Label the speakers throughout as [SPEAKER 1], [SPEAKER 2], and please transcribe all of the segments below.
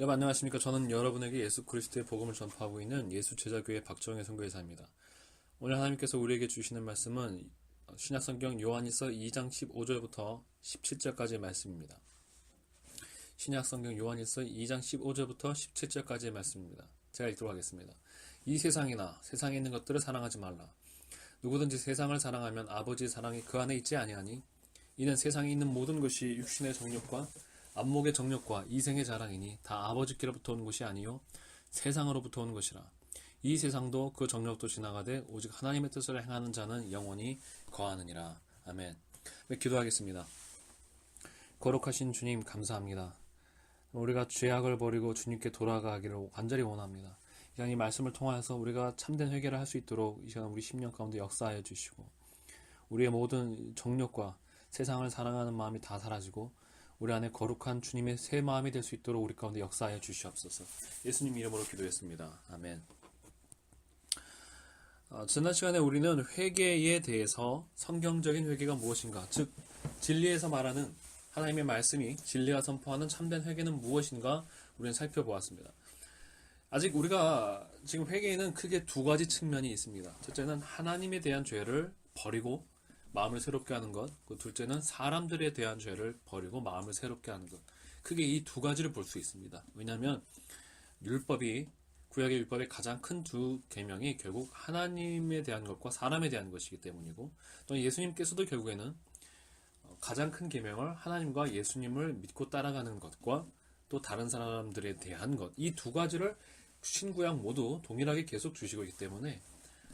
[SPEAKER 1] 여러분 안녕하십니까. 저는 여러분에게 예수 그리스도의 복음을 전파하고 있는 예수제자교회 박정혜 선교사입니다. 오늘 하나님께서 우리에게 주시는 말씀은 신약성경 요한일서 2장 15절부터 17절까지의 말씀입니다. 신약성경 요한일서 2장 15절부터 17절까지의 말씀입니다. 제가 읽도록 하겠습니다. 이 세상이나 세상에 있는 것들을 사랑하지 말라. 누구든지 세상을 사랑하면 아버지의 사랑이 그 안에 있지 아니하니 이는 세상에 있는 모든 것이 육신의 정욕과 안목의 정욕과 이생의 자랑이니 다 아버지께로부터 온 것이 아니요 세상으로부터 온 것이라. 이 세상도 그 정욕도 지나가되 오직 하나님의 뜻을 행하는 자는 영원히 거하느니라. 아멘. 네, 기도하겠습니다. 거룩하신 주님 감사합니다. 우리가 죄악을 버리고 주님께 돌아가기를 간절히 원합니다. 이 시간 이 말씀을 통하여서 우리가 참된 회개를 할 수 있도록 이 시간 우리 심령 가운데 역사하여 주시고 우리의 모든 정욕과 세상을 사랑하는 마음이 다 사라지고 우리 안에 거룩한 주님의 새 마음이 될 수 있도록 우리 가운데 역사하여 주시옵소서. 예수님 이름으로 기도했습니다. 아멘. 지난 시간에 우리는 회개에 대해서 성경적인 회개가 무엇인가, 즉 진리에서 말하는 하나님의 말씀이 진리가 선포하는 참된 회개는 무엇인가 우리는 살펴보았습니다. 아직 우리가 지금 회개에는 크게 두 가지 측면이 있습니다. 첫째는 하나님에 대한 죄를 버리고 마음을 새롭게 하는 것, 그 둘째는 사람들에 대한 죄를 버리고 마음을 새롭게 하는 것. 크게 이 두 가지를 볼 수 있습니다. 왜냐하면 구약의 율법의 가장 큰 두 계명이 결국 하나님에 대한 것과 사람에 대한 것이기 때문이고, 또 예수님께서도 결국에는 가장 큰 계명을 하나님과 예수님을 믿고 따라가는 것과 또 다른 사람들에 대한 것, 이 두 가지를 신구약 모두 동일하게 계속 주시고 있기 때문에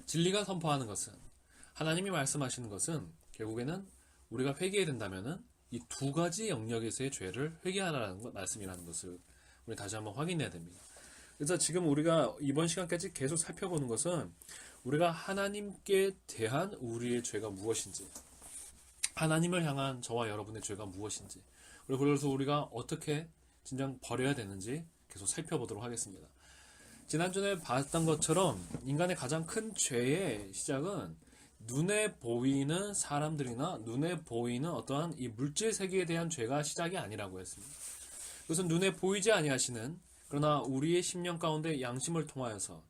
[SPEAKER 1] 진리가 선포하는 것은, 하나님이 말씀하시는 것은 결국에는 우리가 회개해야 된다면은 이 두 가지 영역에서의 죄를 회개하라는 말씀이라는 것을 우리 다시 한번 확인해야 됩니다. 그래서 지금 우리가 이번 시간까지 계속 살펴보는 것은 우리가 하나님께 대한 우리의 죄가 무엇인지, 하나님을 향한 저와 여러분의 죄가 무엇인지, 그리고 그래서 우리가 어떻게 진정 버려야 되는지 계속 살펴보도록 하겠습니다. 지난주에 봤던 것처럼 인간의 가장 큰 죄의 시작은 눈에 보이는 사람들이나 눈에 보이는 어떠한 이 물질 세계에 대한 죄가 시작이 아니라고 했습니다. 그것은 눈에 보이지 아니하시는, 그러나 우리의 심령 가운데 양심을 통하여서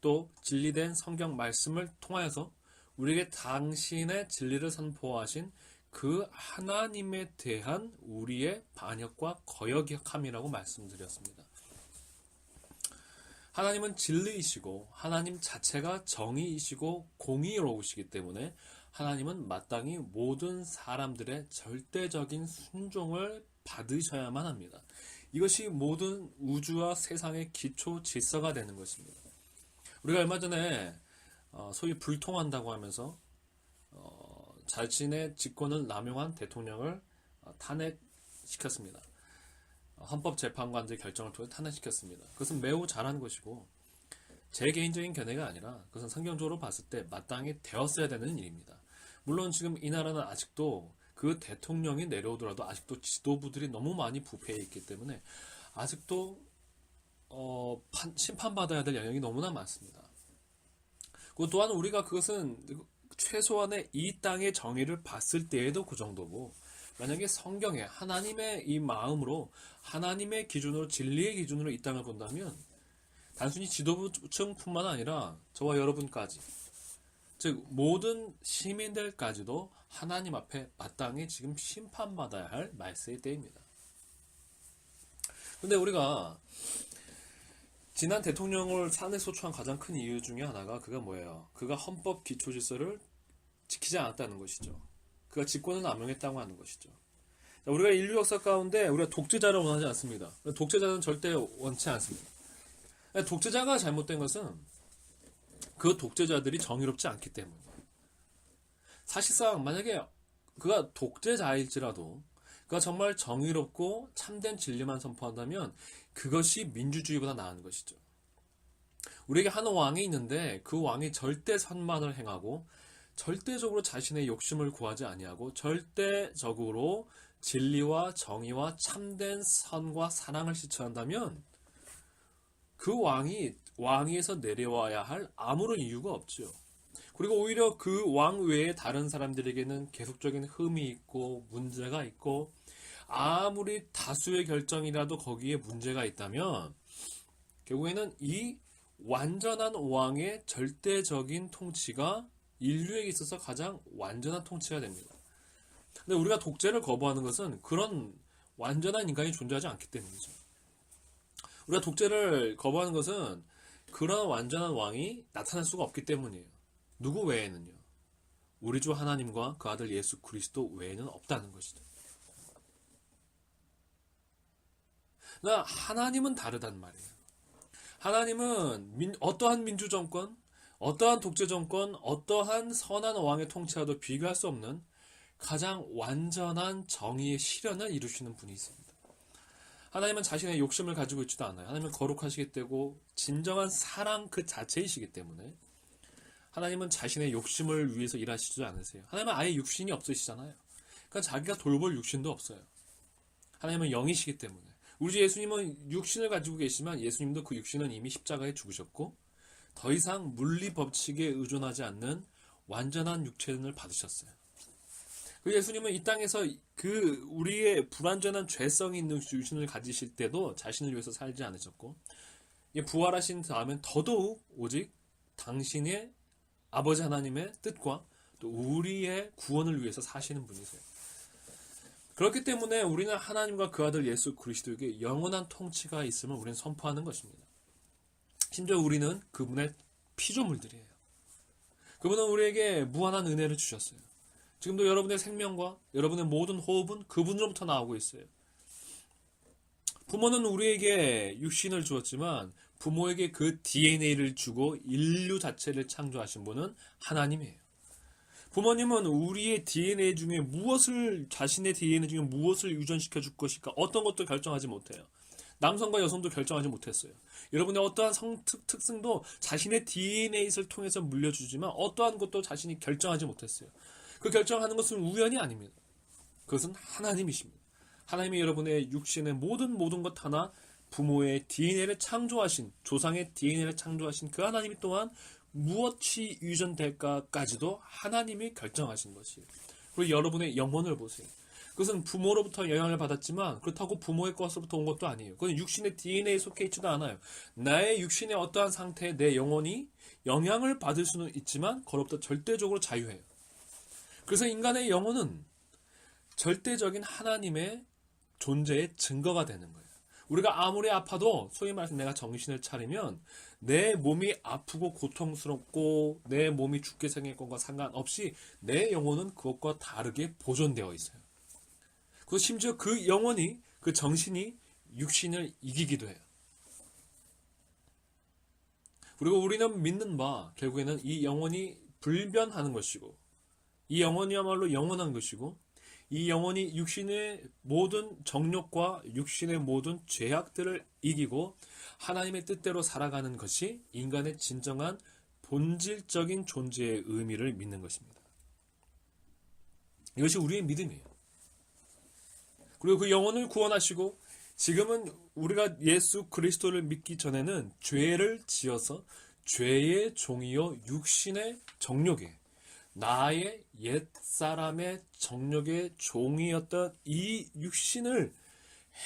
[SPEAKER 1] 또 진리된 성경 말씀을 통하여서 우리에게 당신의 진리를 선포하신 그 하나님에 대한 우리의 반역과 거역함이라고 말씀드렸습니다. 하나님은 진리이시고 하나님 자체가 정의이시고 공의로우시기 때문에 하나님은 마땅히 모든 사람들의 절대적인 순종을 받으셔야만 합니다. 이것이 모든 우주와 세상의 기초 질서가 되는 것입니다. 우리가 얼마 전에 소위 불통한다고 하면서 자신의 직권을 남용한 대통령을 탄핵시켰습니다. 헌법재판관들 결정을 통해 탄핵시켰습니다. 그것은 매우 잘한 것이고 제 개인적인 견해가 아니라 그것은 성경적으로 봤을 때 마땅히 되었어야 되는 일입니다. 물론 지금 이 나라는 아직도 그 대통령이 내려오더라도 아직도 지도부들이 너무 많이 부패해 있기 때문에 아직도 심판받아야 될 영역이 너무나 많습니다. 또한 우리가 그것은 최소한의 이 땅의 정의를 봤을 때에도 그 정도고, 만약에 성경에 하나님의 이 마음으로 하나님의 기준으로 진리의 기준으로 이 땅을 본다면 단순히 지도부층뿐만 아니라 저와 여러분까지, 즉 모든 시민들까지도 하나님 앞에 마땅히 지금 심판받아야 할 말세의 때입니다. 근데 우리가 지난 대통령을 탄핵소추한 가장 큰 이유 중에 하나가 그가 뭐예요? 그가 헌법 기초 질서를 지키지 않았다는 것이죠. 그가 직권을 남용했다고 하는 것이죠. 우리가 인류 역사 가운데 우리가 독재자를 원하지 않습니다. 독재자는 절대 원치 않습니다. 독재자가 잘못된 것은 그 독재자들이 정의롭지 않기 때문이에요. 사실상 만약에 그가 독재자일지라도 그가 정말 정의롭고 참된 진리만 선포한다면 그것이 민주주의보다 나은 것이죠. 우리에게 한 왕이 있는데 그 왕이 절대 선만을 행하고 절대적으로 자신의 욕심을 구하지 아니하고 절대적으로 진리와 정의와 참된 선과 사랑을 실천한다면 그 왕이 왕위에서 내려와야 할 아무런 이유가 없죠. 그리고 오히려 그 왕 외에 다른 사람들에게는 계속적인 흠이 있고 문제가 있고 아무리 다수의 결정이라도 거기에 문제가 있다면 결국에는 이 완전한 왕의 절대적인 통치가 인류에게 있어서 가장 완전한 통치가 됩니다. 근데 우리가 독재를 거부하는 것은 그런 완전한 인간이 존재하지 않기 때문이죠. 우리가 독재를 거부하는 것은 그런 완전한 왕이 나타날 수가 없기 때문이에요. 누구 외에는요? 우리 주 하나님과 그 아들 예수 그리스도 외에는 없다는 것이죠. 그러나 하나님은 다르단 말이에요. 하나님은 어떠한 민주정권, 어떠한 독재정권, 어떠한 선한 왕의 통치와도 비교할 수 없는 가장 완전한 정의의 실현을 이루시는 분이 있습니다. 하나님은 자신의 욕심을 가지고 있지도 않아요. 하나님은 거룩하시기 때문에 진정한 사랑 그 자체이시기 때문에 하나님은 자신의 욕심을 위해서 일하시지 않으세요. 하나님은 아예 육신이 없으시잖아요. 그러니까 자기가 돌볼 육신도 없어요. 하나님은 영이시기 때문에. 우리 주 예수님은 육신을 가지고 계시지만 예수님도 그 육신은 이미 십자가에 죽으셨고 더 이상 물리 법칙에 의존하지 않는 완전한 육체를 받으셨어요. 그 예수님은 이 땅에서 그 우리의 불완전한 죄성이 있는 육신을 가지실 때도 자신을 위해서 살지 않으셨고 부활하신 다음엔 더더욱 오직 당신의 아버지 하나님의 뜻과 또 우리의 구원을 위해서 사시는 분이세요. 그렇기 때문에 우리는 하나님과 그 아들 예수 그리스도에게 영원한 통치가 있음을 우리는 선포하는 것입니다. 심지어 우리는 그분의 피조물들이에요. 그분은 우리에게 무한한 은혜를 주셨어요. 지금도 여러분의 생명과 여러분의 모든 호흡은 그분으로부터 나오고 있어요. 부모는 우리에게 육신을 주었지만 부모에게 그 DNA를 주고 인류 자체를 창조하신 분은 하나님이에요. 부모님은 우리의 DNA 중에 자신의 DNA 중에 무엇을 유전시켜 줄 것일까 어떤 것도 결정하지 못해요. 남성과 여성도 결정하지 못했어요. 여러분의 어떠한 특성도 자신의 DNA를 통해서 물려주지만 어떠한 것도 자신이 결정하지 못했어요. 그 결정하는 것은 우연이 아닙니다. 그것은 하나님이십니다. 하나님이 여러분의 육신의 모든 것 하나 부모의 DNA를 창조하신 조상의 DNA를 창조하신 그 하나님이 또한 무엇이 유전될까까지도 하나님이 결정하신 것이에요. 그리고 여러분의 영혼을 보세요. 그것은 부모로부터 영향을 받았지만 그렇다고 부모의 것으로부터 온 것도 아니에요. 그건 육신의 DNA에 속해 있지도 않아요. 나의 육신의 어떠한 상태에 내 영혼이 영향을 받을 수는 있지만 그로부터 절대적으로 자유해요. 그래서 인간의 영혼은 절대적인 하나님의 존재의 증거가 되는 거예요. 우리가 아무리 아파도 소위 말해서 내가 정신을 차리면 내 몸이 아프고 고통스럽고 내 몸이 죽게 생길 것과 상관없이 내 영혼은 그것과 다르게 보존되어 있어요. 그리고 심지어 그 영혼이 그 정신이 육신을 이기기도 해요. 그리고 우리는 믿는 바 결국에는 이 영혼이 불변하는 것이고 이 영혼이야말로 영원한 것이고 이 영혼이 육신의 모든 정욕과 육신의 모든 죄악들을 이기고 하나님의 뜻대로 살아가는 것이 인간의 진정한 본질적인 존재의 의미를 믿는 것입니다. 이것이 우리의 믿음이에요. 그리고 그 영혼을 구원하시고 지금은 우리가 예수 그리스도를 믿기 전에는 죄를 지어서 죄의 종이요 육신의 정욕에 나의 옛사람의 정욕의 종이었던 이 육신을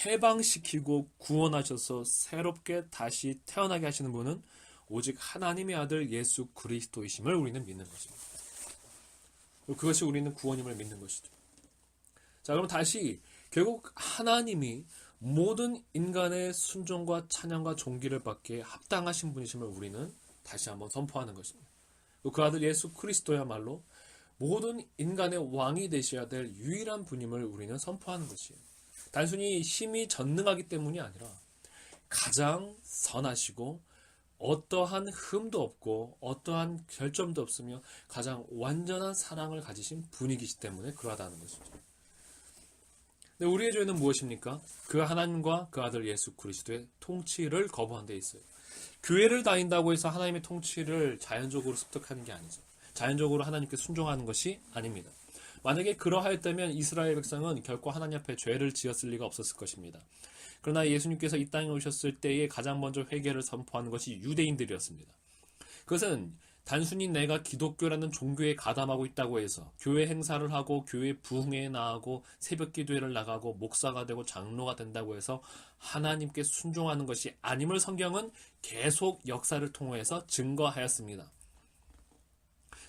[SPEAKER 1] 해방시키고 구원하셔서 새롭게 다시 태어나게 하시는 분은 오직 하나님의 아들 예수 그리스도이심을 우리는 믿는 것입니다. 그것이 우리는 구원임을 믿는 것이죠. 자, 그럼 다시 결국 하나님이 모든 인간의 순종과 찬양과 존귀를 받기에 합당하신 분이심을 우리는 다시 한번 선포하는 것입니다. 그 아들 예수 그리스도야말로 모든 인간의 왕이 되셔야 될 유일한 분임을 우리는 선포하는 것이에요. 단순히 힘이 전능하기 때문이 아니라 가장 선하시고 어떠한 흠도 없고 어떠한 결점도 없으며 가장 완전한 사랑을 가지신 분이기 때문에 그러하다는 것이죠. 근데 우리의 죄는 무엇입니까? 그 하나님과 그 아들 예수 그리스도의 통치를 거부한 데 있어요. 교회를 다닌다고 해서 하나님의 통치를 자연적으로 습득하는 게 아니죠. 자연적으로 하나님께 순종하는 것이 아닙니다. 만약에 그러하였다면 이스라엘 백성은 결코 하나님 앞에 죄를 지었을 리가 없었을 것입니다. 그러나 예수님께서 이 땅에 오셨을 때에 가장 먼저 회개를 선포하는 것이 유대인들이었습니다. 그것은 단순히 내가 기독교라는 종교에 가담하고 있다고 해서 교회 행사를 하고 교회 부흥회에 나가고 새벽 기도회를 나가고 목사가 되고 장로가 된다고 해서 하나님께 순종하는 것이 아님을 성경은 계속 역사를 통해서 증거하였습니다.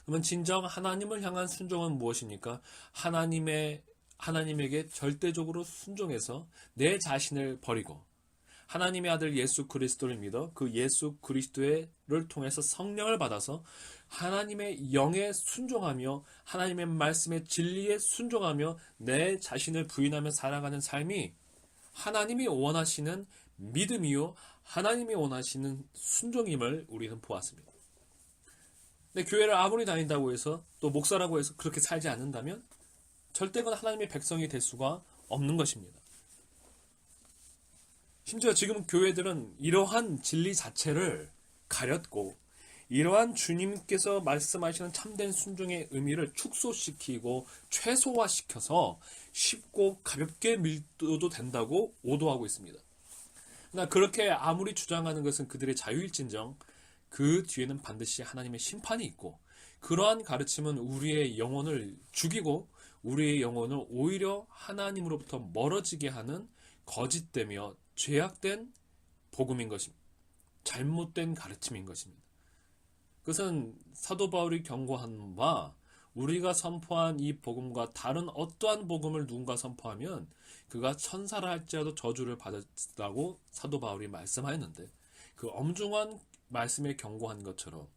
[SPEAKER 1] 그러면 진정 하나님을 향한 순종은 무엇입니까? 하나님에게 절대적으로 순종해서 내 자신을 버리고 하나님의 아들 예수 그리스도를 믿어 그 예수 그리스도를 통해서 성령을 받아서 하나님의 영에 순종하며 하나님의 말씀의 진리에 순종하며 내 자신을 부인하며 살아가는 삶이 하나님이 원하시는 믿음이요 하나님이 원하시는 순종임을 우리는 보았습니다. 근데 교회를 아무리 다닌다고 해서 또 목사라고 해서 그렇게 살지 않는다면 절대 그건 하나님의 백성이 될 수가 없는 것입니다. 심지어 지금 교회들은 이러한 진리 자체를 가렸고 이러한 주님께서 말씀하시는 참된 순종의 의미를 축소시키고 최소화시켜서 쉽고 가볍게 믿어도 된다고 오도하고 있습니다. 그러나 그렇게 아무리 주장하는 것은 그들의 자유일진정 그 뒤에는 반드시 하나님의 심판이 있고 그러한 가르침은 우리의 영혼을 죽이고 우리의 영혼을 오히려 하나님으로부터 멀어지게 하는 거짓되며 죄악된 복음인 것입니다. 잘못된 가르침인 것입니다. 그것은 사도 바울이 경고한 바 우리가 선포한 이 복음과 다른 어떠한 복음을 누군가 선포하면 그가 천사라 할지라도 저주를 받았다고 사도 바울이 말씀하였는데 그 엄중한 말씀에 경고한 것처럼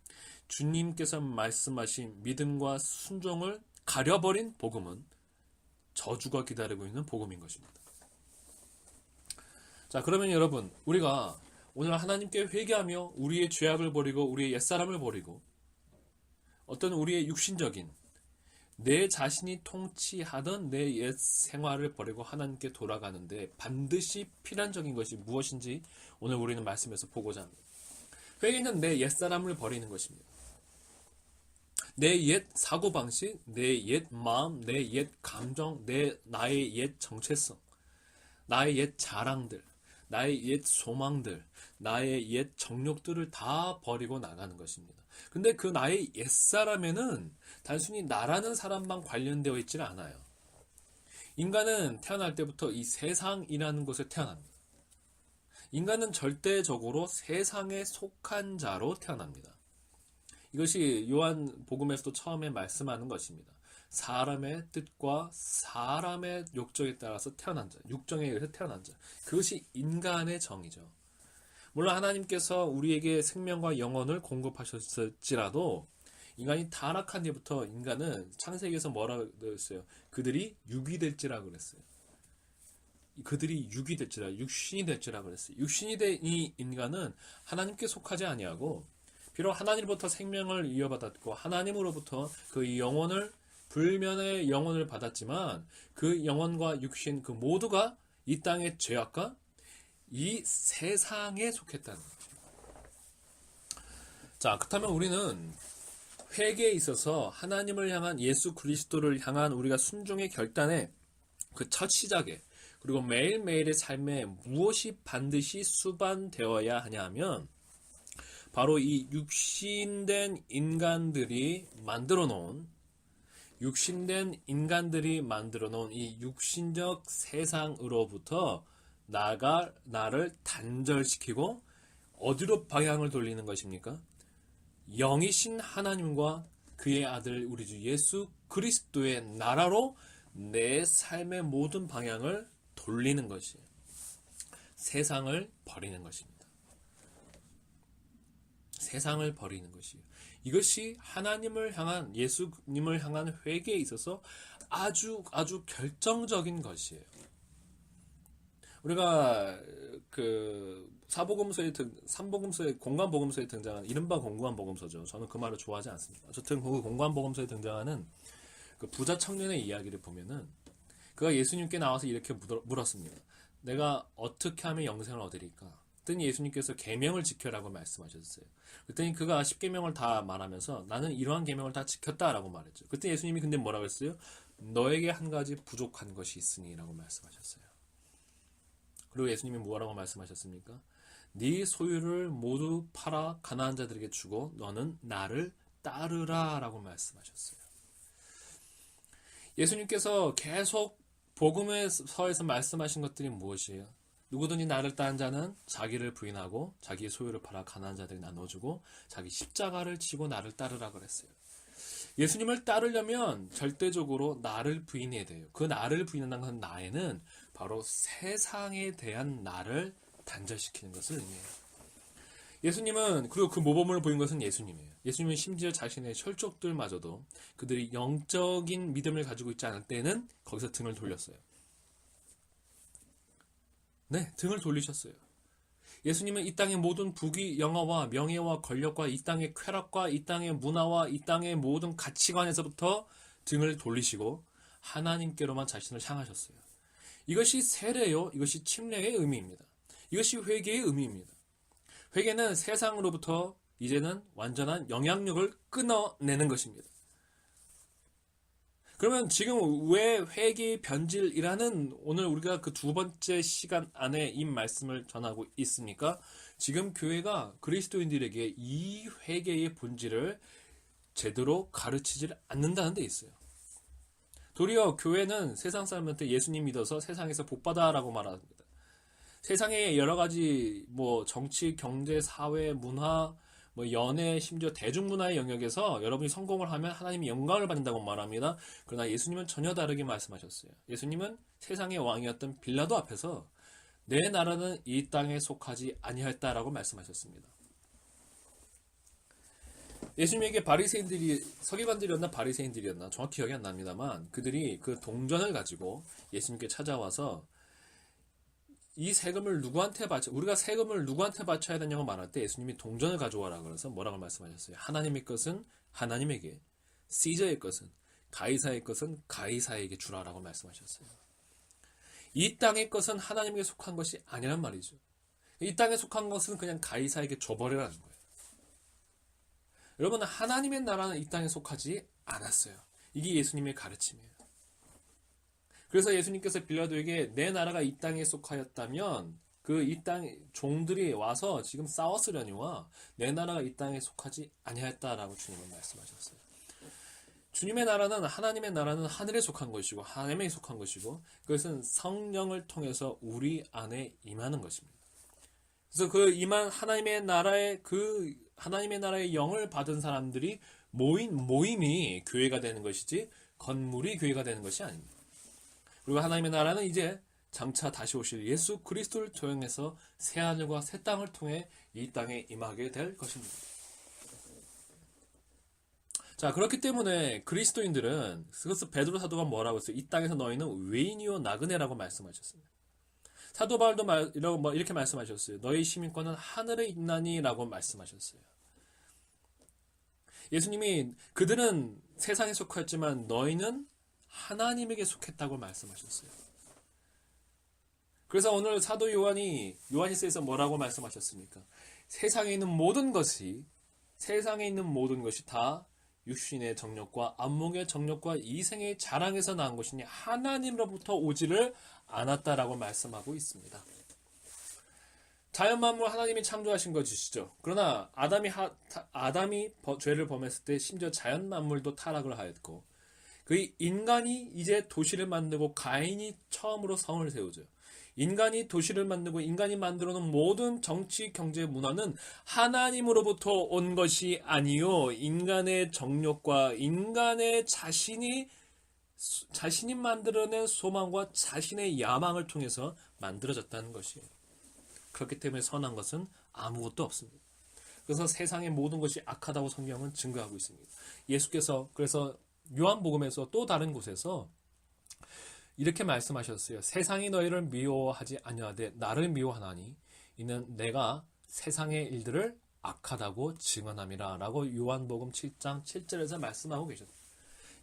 [SPEAKER 1] 주님께서 말씀하신 믿음과 순종을 가려버린 복음은 저주가 기다리고 있는 복음인 것입니다. 자, 그러면 여러분, 우리가 오늘 하나님께 회개하며 우리의 죄악을 버리고 우리의 옛사람을 버리고 어떤 우리의 육신적인 내 자신이 통치하던 내 옛 생활을 버리고 하나님께 돌아가는데 반드시 필연적인 것이 무엇인지 오늘 우리는 말씀에서 보고자 합니다. 회개는 내 옛사람을 버리는 것입니다. 내 옛 사고방식, 내 옛 마음, 내 옛 감정, 나의 옛 정체성, 나의 옛 자랑들, 나의 옛 소망들, 나의 옛 정욕들을 다 버리고 나가는 것입니다. 근데 그 나의 옛사람에는 단순히 나라는 사람만 관련되어 있지는 않아요. 인간은 태어날 때부터 이 세상이라는 곳에 태어납니다. 인간은 절대적으로 세상에 속한 자로 태어납니다. 이것이 요한 복음에서도 처음에 말씀하는 것입니다. 사람의 뜻과 사람의 욕정에 따라서 태어난 자, 육정에 의해서 태어난 자. 그것이 인간의 정의죠. 물론 하나님께서 우리에게 생명과 영혼을 공급하셨을지라도 인간이 타락한 뒤부터 인간은 창세기에서 뭐라고 했어요? 그들이 육이 될지라 그랬어요. 그들이 육이 될지라, 육신이 될지라 그랬어요. 육신이 된 이 인간은 하나님께 속하지 아니하고 비록 하나님으로부터 생명을 이어받았고 하나님으로부터 그 영혼을 불면의 영혼을 받았지만 그 영혼과 육신 그 모두가 이 땅의 죄악과 이 세상에 속했다는 거죠. 자, 그렇다면 우리는 회개에 있어서 하나님을 향한 예수 그리스도를 향한 우리가 순종의 결단의 그 첫 시작에 그리고 매일매일의 삶에 무엇이 반드시 수반되어야 하냐 하면 바로 이 육신된 인간들이 만들어 놓은 이 육신적 세상으로부터 나를 단절시키고 어디로 방향을 돌리는 것입니까? 영이신 하나님과 그의 아들 우리 주 예수 그리스도의 나라로 내 삶의 모든 방향을 돌리는 것이에요. 세상을 버리는 것입니다. 세상을 버리는 것이에요. 이것이 하나님을 향한 예수님을 향한 회개에 있어서 아주 결정적인 것이에요. 우리가 그 삼복음서에 공관복음서에 등장하는 이른바 공관복음서죠. 저는 그 말을 좋아하지 않습니다. 어쨌든 그 공관복음서에 등장하는 그 부자 청년의 이야기를 보면은 그가 예수님께 나와서 이렇게 물었습니다. 내가 어떻게 하면 영생을 얻으리까? 그랬더니 예수님께서 계명을 지켜라고 말씀하셨어요. 그랬더니 그가 10계명을 다 말하면서 나는 이러한 계명을 다 지켰다라고 말했죠. 그때 예수님이 근데 뭐라고 했어요? 너에게 한 가지 부족한 것이 있으니 라고 말씀하셨어요. 그리고 예수님이 뭐라고 말씀하셨습니까? 네 소유를 모두 팔아 가난한 자들에게 주고 너는 나를 따르라 라고 말씀하셨어요. 예수님께서 계속 복음서에서 말씀하신 것들이 무엇이에요? 누구든지 나를 따른 자는 자기를 부인하고 자기의 소유를 팔아 가난한 자들에게 나눠주고 자기 십자가를 지고 나를 따르라 그랬어요. 예수님을 따르려면 절대적으로 나를 부인해야 돼요. 그 나를 부인하는 나에는 바로 세상에 대한 나를 단절시키는 것을 의미해요. 예수님은, 그리고 그 모범을 보인 것은 예수님이에요. 예수님은 심지어 자신의 혈족들마저도 그들이 영적인 믿음을 가지고 있지 않을 때는 거기서 등을 돌렸어요. 네, 등을 돌리셨어요. 예수님은 이 땅의 모든 부귀, 영화와 명예와 권력과 이 땅의 쾌락과 이 땅의 문화와 이 땅의 모든 가치관에서부터 등을 돌리시고 하나님께로만 자신을 향하셨어요. 이것이 세례요, 이것이 침례의 의미입니다. 이것이 회개의 의미입니다. 회개는 세상으로부터 이제는 완전한 영향력을 끊어내는 것입니다. 그러면 지금 왜 회개의 변질이라는 오늘 우리가 그 두 번째 시간 안에 이 말씀을 전하고 있습니까? 지금 교회가 그리스도인들에게 이 회개의 본질을 제대로 가르치질 않는다는 데 있어요. 도리어 교회는 세상 사람한테 예수님 믿어서 세상에서 복받아라고 말합니다. 세상의 여러 가지 정치, 경제, 사회, 문화, 연애, 심지어 대중문화의 영역에서 여러분이 성공을 하면 하나님이 영광을 받는다고 말합니다. 그러나 예수님은 전혀 다르게 말씀하셨어요. 예수님은 세상의 왕이었던 빌라도 앞에서 내 나라는 이 땅에 속하지 아니하였다라고 말씀하셨습니다. 예수님에게 바리새인들이 서기관들이었나 바리새인들이었나 정확히 기억이 안 납니다만 그들이 그 동전을 가지고 예수님께 찾아와서 이 세금을 누구한테 우리가 세금을 누구한테 바쳐야 되냐고 말할 때 예수님이 동전을 가져와라 그래서 뭐라고 말씀하셨어요? 하나님의 것은 하나님에게, 시저의 것은 가이사의 것은 가이사에게 주라라고 말씀하셨어요. 이 땅의 것은 하나님에게 속한 것이 아니란 말이죠. 이 땅에 속한 것은 그냥 가이사에게 줘버리라는 거예요. 여러분, 하나님의 나라는 이 땅에 속하지 않았어요. 이게 예수님의 가르침이에요. 그래서 예수님께서 빌라도에게 내 나라가 이 땅에 속하였다면 그 이 땅 종들이 와서 지금 싸웠으려니와 내 나라가 이 땅에 속하지 아니하였다라고 주님은 말씀하셨어요. 주님의 나라는 하나님의 나라는 하늘에 속한 것이고 하나님에 속한 것이고 그것은 성령을 통해서 우리 안에 임하는 것입니다. 그래서 그 임한 하나님의 나라의 영을 받은 사람들이 모인 모임이 교회가 되는 것이지 건물이 교회가 되는 것이 아닙니다. 그리고 하나님의 나라는 이제 장차 다시 오실 예수 그리스도를 통해서 새 하늘과 새 땅을 통해 이 땅에 임하게 될 것입니다. 자, 그렇기 때문에 그리스도인들은 그래서 베드로 사도가 뭐라고 했어요? 이 땅에서 너희는 외인이요 나그네라고 말씀하셨습니다. 사도 바울도 이렇게 말씀하셨어요. 너희 시민권은 하늘에 있나니라고 말씀하셨어요. 예수님이 그들은 세상에 속하였지만 너희는 하나님에게 속했다고 말씀하셨어요. 그래서 오늘 사도 요한일서에서 뭐라고 말씀하셨습니까? 세상에 있는 모든 것이 다 육신의 정욕과 안목의 정욕과 이생의 자랑에서 나온 것이니 하나님으로부터 오지를 않았다라고 말씀하고 있습니다. 자연 만물 하나님이 창조하신 것이시죠. 그러나 아담이 죄를 범했을 때 심지어 자연 만물도 타락을 하였고 그 인간이 이제 도시를 만들고 가인이 처음으로 성을 세우죠. 인간이 도시를 만들고 인간이 만들어놓은 모든 정치, 경제, 문화는 하나님으로부터 온 것이 아니요 인간의 정욕과 인간의 자신이 만들어낸 소망과 자신의 야망을 통해서 만들어졌다는 것이에요. 그렇기 때문에 선한 것은 아무것도 없습니다. 그래서 세상의 모든 것이 악하다고 성경은 증거하고 있습니다. 예수께서 그래서 요한복음에서 또 다른 곳에서 이렇게 말씀하셨어요. 세상이 너희를 미워하지 아니하되 나를 미워하나니 이는 내가 세상의 일들을 악하다고 증언함이라 라고 요한복음 7장 7절에서 말씀하고 계셨어요.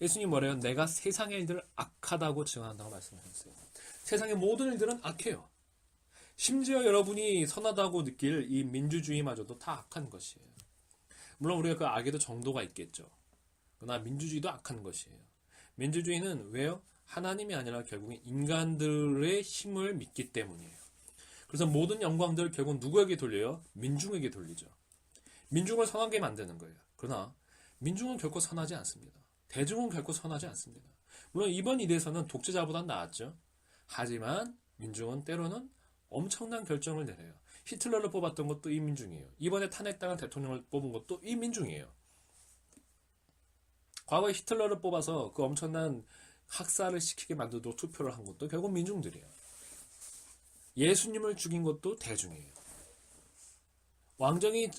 [SPEAKER 1] 예수님 뭐래요? 내가 세상의 일들을 악하다고 증언한다고 말씀하셨어요. 세상의 모든 일들은 악해요. 심지어 여러분이 선하다고 느낄 이 민주주의마저도 다 악한 것이에요. 물론 우리가 그 악에도 정도가 있겠죠. 그러나 민주주의도 악한 것이에요. 민주주의는 왜요? 하나님이 아니라 결국은 인간들의 힘을 믿기 때문이에요. 그래서 모든 영광들을 결국 누구에게 돌려요? 민중에게 돌리죠. 민중을 선하게 만드는 거예요. 그러나 민중은 결코 선하지 않습니다. 대중은 결코 선하지 않습니다. 물론 이번 일에서는 독재자보단 나았죠. 하지만 민중은 때로는 엄청난 결정을 내려요. 히틀러를 뽑았던 것도 이 민중이에요. 이번에 탄핵당한 대통령을 뽑은 것도 이 민중이에요. 과거에 히틀러를 뽑아서 그 엄청난 학살을 시키게 만들도록 투표를 한 것도 결국 민중들이에요. 예수님을 죽인 것도 대중이에요. 왕정이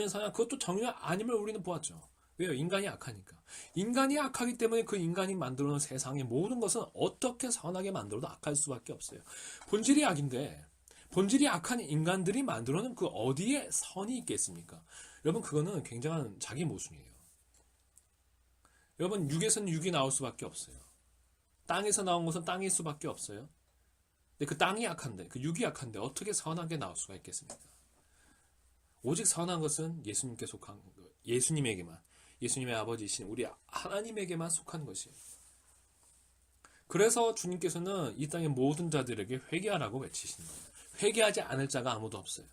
[SPEAKER 1] 선한 그것도 정의가 아님을 우리는 보았죠. 왜요? 인간이 악하니까. 인간이 악하기 때문에 그 인간이 만들어놓은 세상의 모든 것은 어떻게 선하게 만들어도 악할 수밖에 없어요. 본질이 악인데 본질이 악한 인간들이 만들어놓은 그 어디에 선이 있겠습니까? 여러분 그거는 굉장한 자기 모순이에요. 여러분 육에서는 육이 나올 수밖에 없어요. 땅에서 나온 것은 땅일 수밖에 없어요. 근데 그 땅이 약한데 그 육이 약한데 어떻게 선하게 나올 수가 있겠습니까? 오직 선한 것은 예수님께 속한 예수님에게만 예수님의 아버지이신 우리 하나님에게만 속한 것이에요. 그래서 주님께서는 이 땅의 모든 자들에게 회개하라고 외치시는 거예요. 회개하지 않을 자가 아무도 없어요.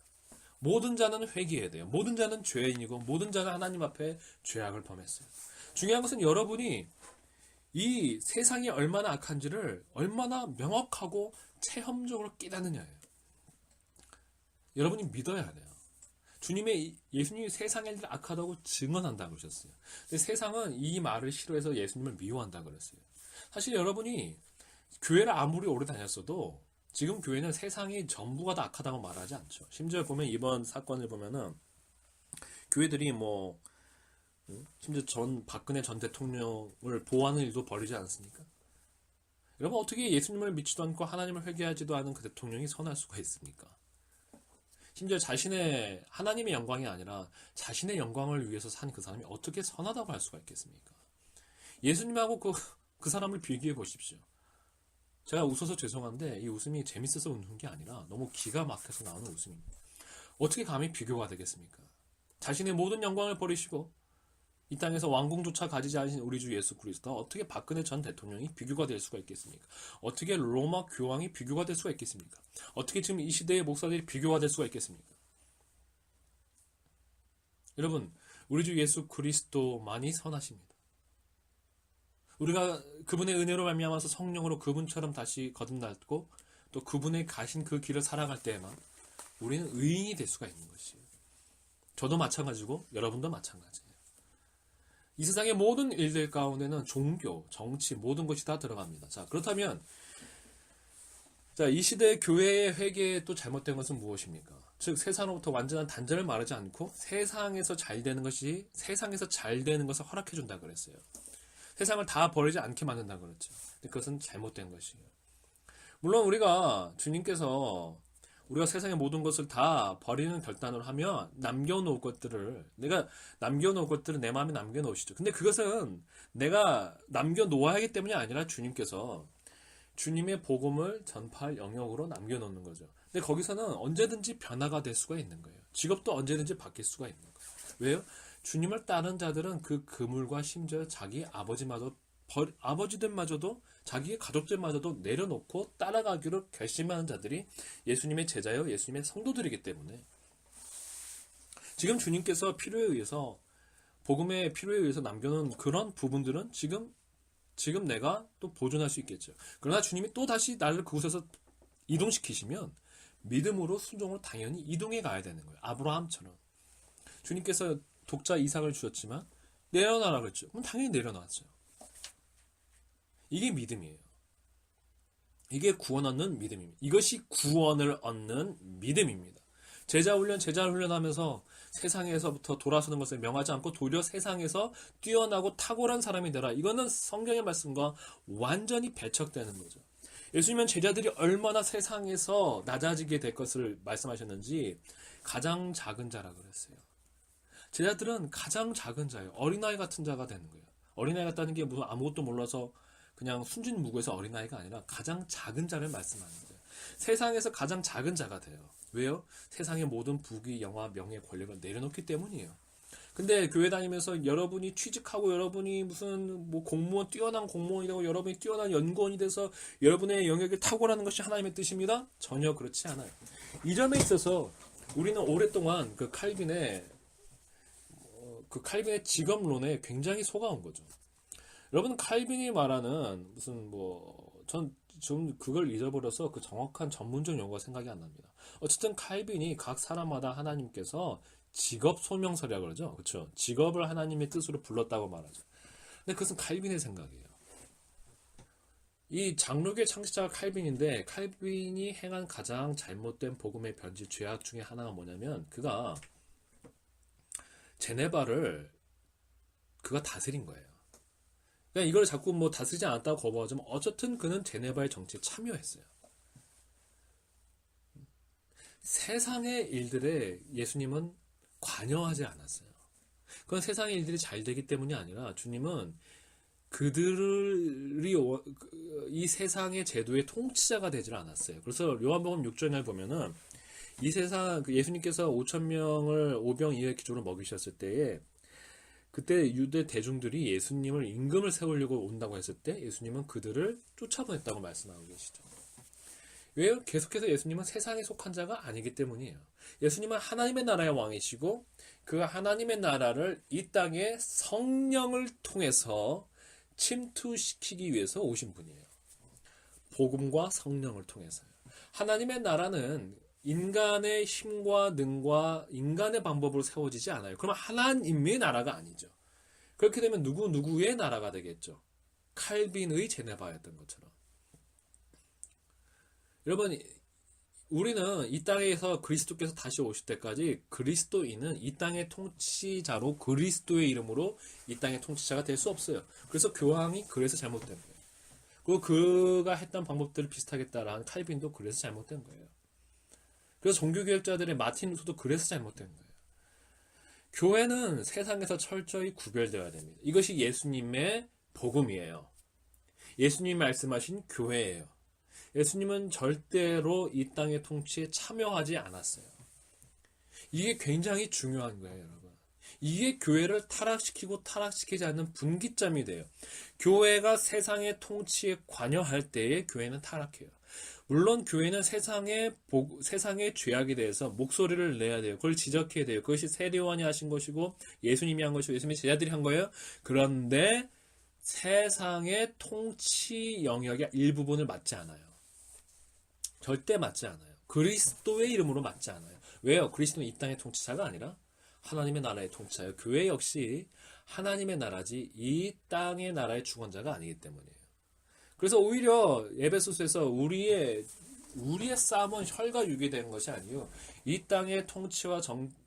[SPEAKER 1] 모든 자는 회개해야 돼요. 모든 자는 죄인이고 모든 자는 하나님 앞에 죄악을 범했어요. 중요한 것은 여러분이 이 세상이 얼마나 악한지를 얼마나 명확하고 체험적으로 깨닫느냐예요. 여러분이 믿어야 돼요. 예수님이 세상의 일 악하다고 증언한다고 그러셨어요. 근데 세상은 이 말을 싫어해서 예수님을 미워한다고 그랬어요. 사실 여러분이 교회를 아무리 오래 다녔어도 지금 교회는 세상이 전부가 다 악하다고 말하지 않죠. 심지어 보면 이번 사건을 보면은 교회들이 심지어 박근혜 전 대통령을 보호하는 일도 벌이지 않습니까? 여러분 어떻게 예수님을 믿지도 않고 하나님을 회개하지도 않은 그 대통령이 선할 수가 있습니까? 심지어 자신의 하나님의 영광이 아니라 자신의 영광을 위해서 산 그 사람이 어떻게 선하다고 할 수가 있겠습니까? 예수님하고 그 사람을 비교해 보십시오. 제가 웃어서 죄송한데 이 웃음이 재밌어서 웃는 게 아니라 너무 기가 막혀서 나오는 웃음입니다. 어떻게 감히 비교가 되겠습니까? 자신의 모든 영광을 버리시고 이 땅에서 왕궁조차 가지지 않으신 우리 주 예수 그리스도와 어떻게 박근혜 전 대통령이 비교가 될 수가 있겠습니까? 어떻게 로마 교황이 비교가 될 수가 있겠습니까? 어떻게 지금 이 시대의 목사들이 비교가 될 수가 있겠습니까? 여러분, 우리 주 예수 그리스도만이 선하십니다. 우리가 그분의 은혜로 말미암아서 성령으로 그분처럼 다시 거듭났고 또 그분의 가신 그 길을 살아갈 때에만 우리는 의인이 될 수가 있는 것이에요. 저도 마찬가지고 여러분도 마찬가지예요. 이 세상의 모든 일들 가운데는 종교, 정치 모든 것이 다 들어갑니다. 자, 그렇다면 이 시대의 교회의 회개에 또 잘못된 것은 무엇입니까? 즉 세상으로부터 완전한 단절을 말하지 않고 세상에서 잘 되는 것을 허락해 준다 그랬어요. 세상을 다 버리지 않게 만든다 그랬죠. 근데 그것은 잘못된 것이에요. 물론 주님께서 우리가 세상의 모든 것을 다 버리는 결단을 하면 남겨놓을 것들을 내 마음에 남겨놓으시죠. 근데 그것은 내가 남겨놓아야 하기 때문이 아니라 주님께서 주님의 복음을 전파할 영역으로 남겨놓는 거죠. 근데 거기서는 언제든지 변화가 될 수가 있는 거예요. 직업도 언제든지 바뀔 수가 있는 거예요. 왜요? 주님을 따른 자들은 그 그물과 심지어 자기 아버지들마저도 자기의 가족들마저도 내려놓고 따라가기로 결심하는 자들이 예수님의 제자요 예수님의 성도들이기 때문에 지금 주님께서 복음의 필요에 의해서 남겨놓은 그런 부분들은 지금 내가 또 보존할 수 있겠죠. 그러나 주님이 또 다시 나를 그곳에서 이동시키시면 믿음으로 순종으로 당연히 이동해 가야 되는 거예요. 아브라함처럼 주님께서 독자 이삭을 주셨지만 내려놔라 그랬죠. 그럼 당연히 내려놨죠. 이게 믿음이에요. 이게 구원 얻는 믿음입니다. 이것이 구원을 얻는 믿음입니다. 제자 훈련하면서 세상에서부터 돌아서는 것을 명하지 않고 도리어 세상에서 뛰어나고 탁월한 사람이 되라. 이거는 성경의 말씀과 완전히 배척되는 거죠. 예수님은 제자들이 얼마나 세상에서 낮아지게 될 것을 말씀하셨는지 가장 작은 자라 그랬어요. 제자들은 가장 작은 자예요. 어린아이 같은 자가 되는 거예요. 어린아이 같다는 게 무슨 아무것도 몰라서 그냥 순진무구해서 어린아이가 아니라 가장 작은 자를 말씀하는 거예요. 세상에서 가장 작은 자가 돼요. 왜요? 세상의 모든 부귀, 영화, 명예, 권력을 내려놓기 때문이에요. 근데 교회 다니면서 여러분이 취직하고 여러분이 무슨 뛰어난 공무원이라고 여러분이 뛰어난 연구원이 돼서 여러분의 영역을 탁월하는 것이 하나님의 뜻입니다? 전혀 그렇지 않아요. 이 점에 있어서 우리는 오랫동안 그 칼빈의 그 칼빈의 직업론에 굉장히 속아온 거죠. 여러분, 칼빈이 말하는 무슨 전 좀 그걸 잊어버려서 그 정확한 전문적 용어가 생각이 안 납니다. 어쨌든 칼빈이 각 사람마다 하나님께서 직업 소명서라고 그러죠. 그렇죠? 직업을 하나님의 뜻으로 불렀다고 말하죠. 근데 그것은 칼빈의 생각이에요. 이 장로교의 창시자가 칼빈인데, 칼빈이 행한 가장 잘못된 복음의 변질 죄악 중에 하나가 뭐냐면, 그가 제네바를 그가 다스린 거예요. 그러니까 이걸 자꾸 다스리지 않았다고 거부하지만 어쨌든 그는 제네바의 정치에 참여했어요. 세상의 일들에 예수님은 관여하지 않았어요. 그건 세상의 일들이 잘 되기 때문이 아니라 주님은 그들이 이 세상의 제도의 통치자가 되질 않았어요. 그래서 요한복음 6장을 보면은 이 세상 예수님께서 5,000명을 오병 이의 기조로 먹이셨을 때에 그때 유대 대중들이 예수님을 임금을 세우려고 온다고 했을 때 예수님은 그들을 쫓아보냈다고 말씀하고 계시죠. 왜요? 계속해서 예수님은 세상에 속한 자가 아니기 때문이에요. 예수님은 하나님의 나라의 왕이시고 그 하나님의 나라를 이 땅에 성령을 통해서 침투시키기 위해서 오신 분이에요. 복음과 성령을 통해서요. 하나님의 나라는 인간의 힘과 능과 인간의 방법으로 세워지지 않아요. 그러면 하나님의 나라가 아니죠. 그렇게 되면 누구의 나라가 되겠죠. 칼빈의 제네바였던 것처럼. 여러분, 우리는 이 땅에서 그리스도께서 다시 오실 때까지 그리스도인은 이 땅의 통치자로 그리스도의 이름으로 이 땅의 통치자가 될 수 없어요. 그래서 교황이 그래서 잘못된 거예요. 그리고 그가 했던 방법들을 비슷하게 따라한 칼빈도 그래서 잘못된 거예요. 그래서 종교개혁자들의 마틴 루터도 그래서 잘못된 거예요. 교회는 세상에서 철저히 구별되어야 됩니다. 이것이 예수님의 복음이에요. 예수님이 말씀하신 교회예요. 예수님은 절대로 이 땅의 통치에 참여하지 않았어요. 이게 굉장히 중요한 거예요, 여러분. 이게 교회를 타락시키고 타락시키지 않는 분기점이 돼요. 교회가 세상의 통치에 관여할 때에 교회는 타락해요. 물론 교회는 세상의 죄악에 대해서 목소리를 내야 돼요. 그걸 지적해야 돼요. 그것이 세례요한이 하신 것이고 예수님이 한 것이고 예수님의 제자들이 한 거예요. 그런데 세상의 통치 영역의 일부분을 맡지 않아요. 절대 맡지 않아요. 그리스도의 이름으로 맡지 않아요. 왜요? 그리스도는 이 땅의 통치자가 아니라 하나님의 나라의 통치자예요. 교회 역시 하나님의 나라지 이 땅의 나라의 주권자가 아니기 때문이에요. 그래서 오히려 에베소서에서 우리의 싸움은 혈과 육이 된 것이 아니요 이 땅의 통치와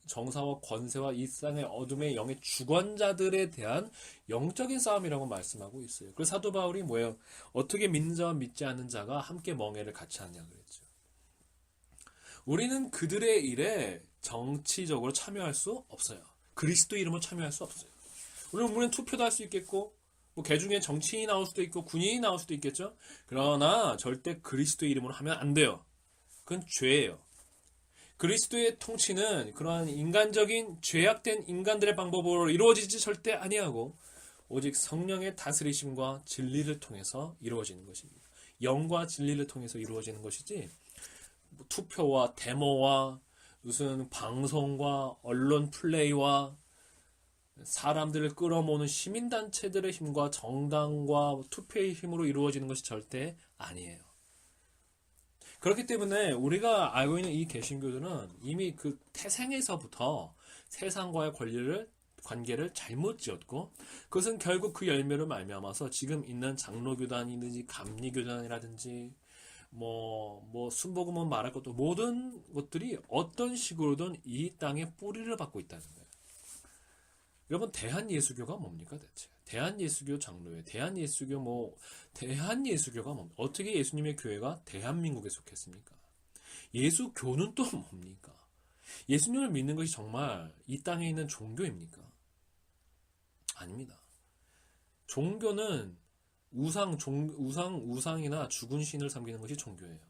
[SPEAKER 1] 정사와 권세와 이 땅의 어둠의 영의 주권자들에 대한 영적인 싸움이라고 말씀하고 있어요. 그래서 사도 바울이 뭐예요? 어떻게 믿는 자와 믿지 않는 자가 함께 멍에를 같이 하냐 그랬죠. 우리는 그들의 일에 정치적으로 참여할 수 없어요. 그리스도 이름으로 참여할 수 없어요. 우리는 투표도 할 수 있겠고 개 중에 정치인이 나올 수도 있고 군인이 나올 수도 있겠죠. 그러나 절대 그리스도의 이름으로 하면 안 돼요. 그건 죄예요. 그리스도의 통치는 그러한 인간적인 죄악된 인간들의 방법으로 이루어지지 절대 아니하고 오직 성령의 다스리심과 진리를 통해서 이루어지는 것입니다. 영과 진리를 통해서 이루어지는 것이지 투표와 데모와 무슨 방송과 언론 플레이와 사람들을 끌어모으는 시민단체들의 힘과 정당과 투표의 힘으로 이루어지는 것이 절대 아니에요. 그렇기 때문에 우리가 알고 있는 이 개신교들은 이미 그 태생에서부터 세상과의 관계를 잘못 지었고 그것은 결국 그 열매로 말미암아서 지금 있는 장로교단이든지 감리교단이라든지 순복음은 말할 것도 모든 것들이 어떤 식으로든 이 땅에 뿌리를 받고 있다는 거예요. 여러분, 대한예수교가 뭡니까 대체? 대한예수교 장로회, 대한예수교가 뭡니까? 어떻게 예수님의 교회가 대한민국에 속했습니까? 예수교는 또 뭡니까? 예수님을 믿는 것이 정말 이 땅에 있는 종교입니까? 아닙니다. 종교는 우상이나 죽은 신을 섬기는 것이 종교예요.